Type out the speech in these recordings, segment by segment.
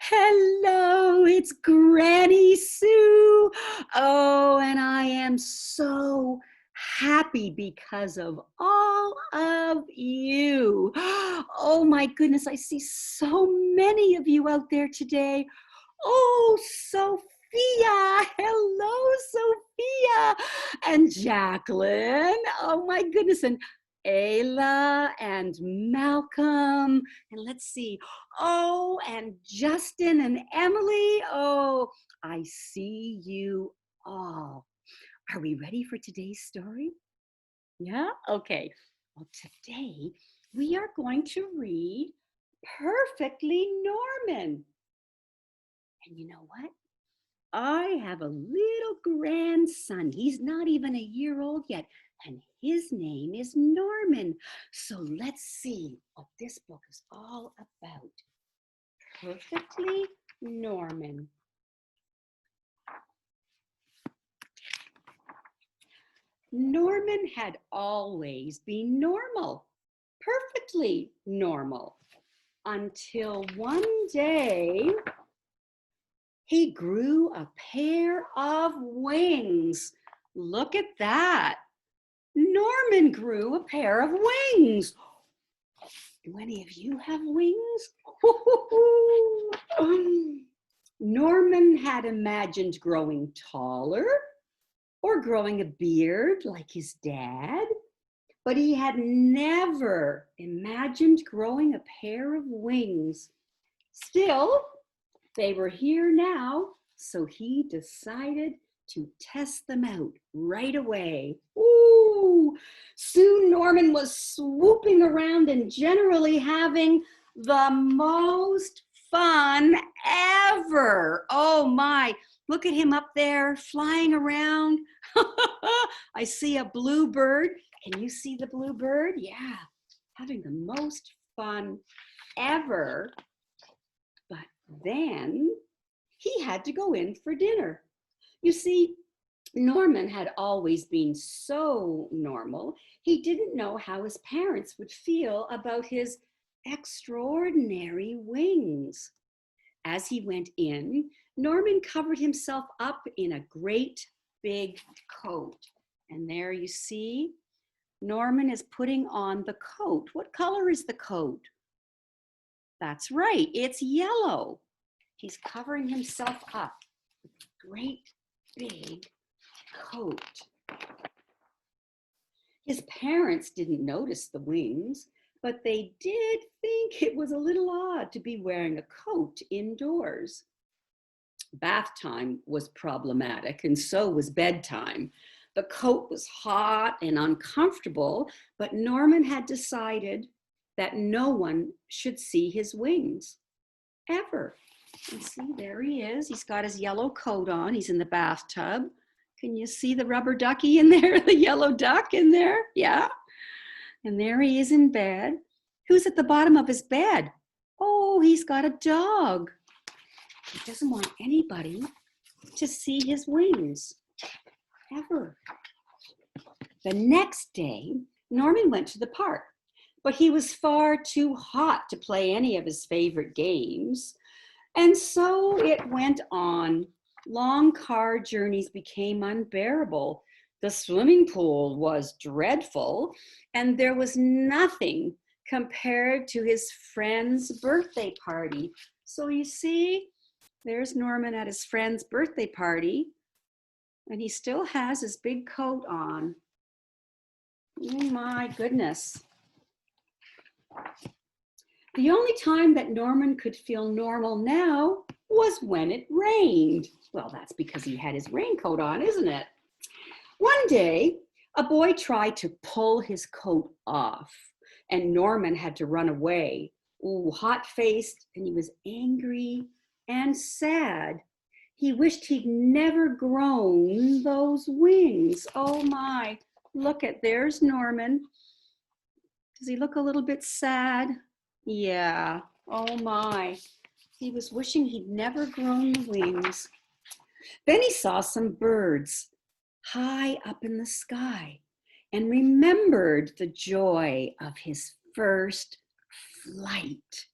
Hello, it's Granny Sue. Oh, and I am so happy because of all of you. Oh my goodness, I see so many of you out there today. Oh, Sophia. Hello, Sophia. And Jacqueline. Oh my goodness. And Ayla and Malcolm. And let's see. Oh, and Justin and Emily. Oh, I see you all. Are we ready for today's story? Yeah? Okay. Well, today we are going to read Perfectly Norman. And you know what? I have a little grandson. He's not even a year old yet, and his name is Norman. So let's see what this book is all about. Perfectly Norman. Norman had always been normal, perfectly normal, until one day he grew a pair of wings. Look at that. Norman grew a pair of wings. Do any of you have wings? Norman had imagined growing taller or growing a beard like his dad, but he had never imagined growing a pair of wings. Still, they were here now, so he decided to test them out right away. Ooh! Soon Norman was swooping around and generally having the most fun ever. Oh my, look at him up there flying around. I see a bluebird. Can you see the bluebird? Yeah, having the most fun ever. But then he had to go in for dinner. You see, Norman had always been so normal, he didn't know how his parents would feel about his extraordinary wings. As he went in, Norman covered himself up in a great big coat. And there you see, Norman is putting on the coat. What color is the coat? That's right, it's yellow. He's covering himself up with a great big coat. His parents didn't notice the wings, but they did think it was a little odd to be wearing a coat indoors. Bath time was problematic, and so was bedtime. The coat was hot and uncomfortable, but Norman had decided that no one should see his wings, ever. And see, there he is. He's got his yellow coat on. He's in the bathtub. Can you see the rubber ducky in there, the yellow duck in there? Yeah. And there he is in bed. Who's at the bottom of his bed? Oh, he's got a dog. He doesn't want anybody to see his wings, ever. The next day, Norman went to the park, but he was far too hot to play any of his favorite games. And so it went on. Long car journeys became unbearable. The swimming pool was dreadful, and there was nothing compared to his friend's birthday party. So you see, there's Norman at his friend's birthday party, and he still has his big coat on. Oh my goodness. The only time that Norman could feel normal now was when it rained. Well, that's because he had his raincoat on, isn't it? One day, a boy tried to pull his coat off, and Norman had to run away. Ooh, hot-faced, and he was angry and sad. He wished he'd never grown those wings. Oh my, look at, there's Norman. Does he look a little bit sad? Yeah, oh my. He was wishing he'd never grown the wings. Then he saw some birds high up in the sky and remembered the joy of his first flight.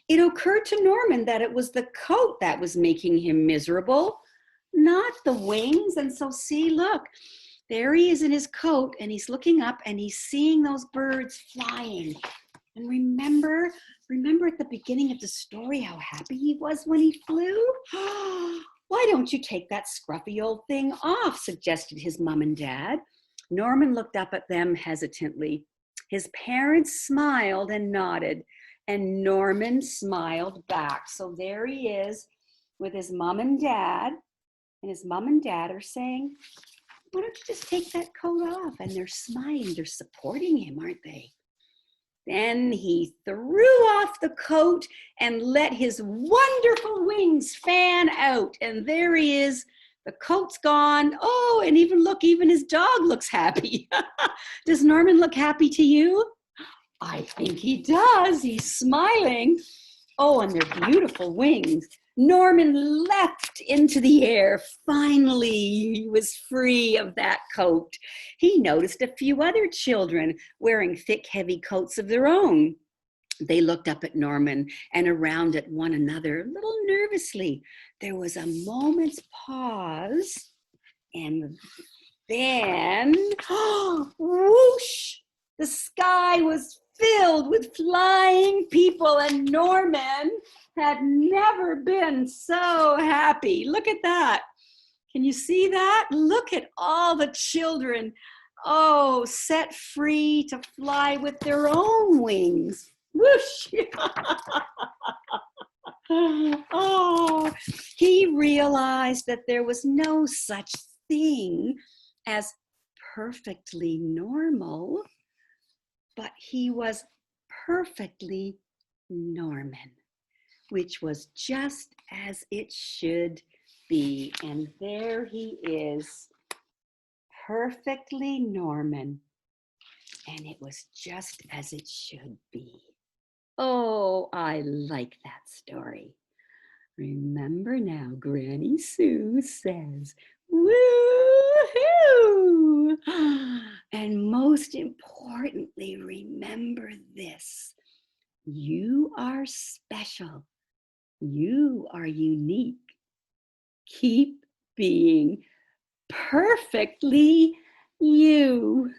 It occurred to Norman that it was the coat that was making him miserable, not the wings. And so see, look, there he is in his coat, and he's looking up and he's seeing those birds flying. And remember at the beginning of the story how happy he was when he flew? Why don't you take that scruffy old thing off, suggested his mom and dad. Norman looked up at them hesitantly. His parents smiled and nodded, and Norman smiled back. So there he is with his mom and dad, and his mom and dad are saying, why don't you just take that coat off? And they're smiling, they're supporting him, aren't they? Then he threw off the coat and let his wonderful wings fan out. And there he is. The coat's gone. Oh, and even his dog looks happy. Does Norman look happy to you? I think he does. He's smiling. Oh, and they're beautiful wings. Norman leapt into the air. Finally, he was free of that coat. He noticed a few other children wearing thick, heavy coats of their own. They looked up at Norman and around at one another a little nervously. There was a moment's pause, and then, whoosh, the sky was filled with flying people, and Norman had never been so happy. Look at that. Can you see that? Look at all the children, set free to fly with their own wings. Whoosh! Oh, he realized that there was no such thing as perfectly normal, but he was perfectly Norman, which was just as it should be. And there he is, perfectly Norman, and it was just as it should be. Oh, I like that story. Remember now, Granny Sue says, woo-hoo! And most importantly, remember this. You are special. You are unique. Keep being perfectly you.